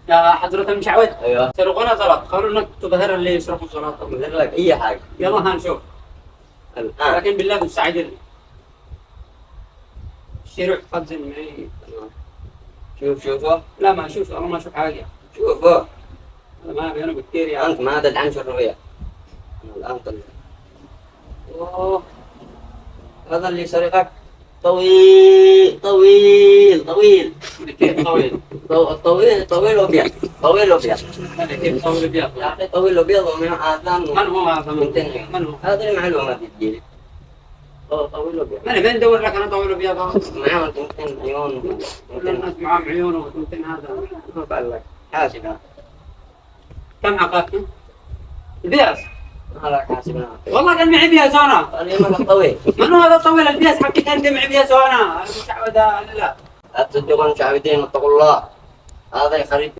يا حضرة المشعوذ. ايوه. سرقونا زلط، قالوا انك تظهر اللي يسرقوا الزلط. مثل لك اي حاجه يلا هنشوف. الان. لكن بالله مستعجل. الشارع قد معي. شوفه. لا ما اشوف، والله ما اشوف حاجه. شوفه. أنا ما بينه بكتير يا انت ما تدعم شرية. الان طلع. اوه. هذا اللي سرقك طويل طويل طويل. كيف طويل؟ طويل طويل وابيض. طويل وابيض. كيف طويل ابيض؟ يا اخي طويل وابيض ومن اذان. من هو هذا؟ من هو؟ هذه المعلومات تجيلي. طويل وابيض. من فين ندور لك انا طويل ابيض؟ معاه 200 عيون. كل الناس معاهم عيون و200 هذا. ما بقول لك حاسب. كم حقك؟ البياس. هذا حاسب. والله كان معي بياس انا. اليوم طويل. من هو هذا الطويل البياس حقي كان معي بياس انا. انا مش عود لا. لا تصدقون شعبتين اتقوا الله. هذا يخرج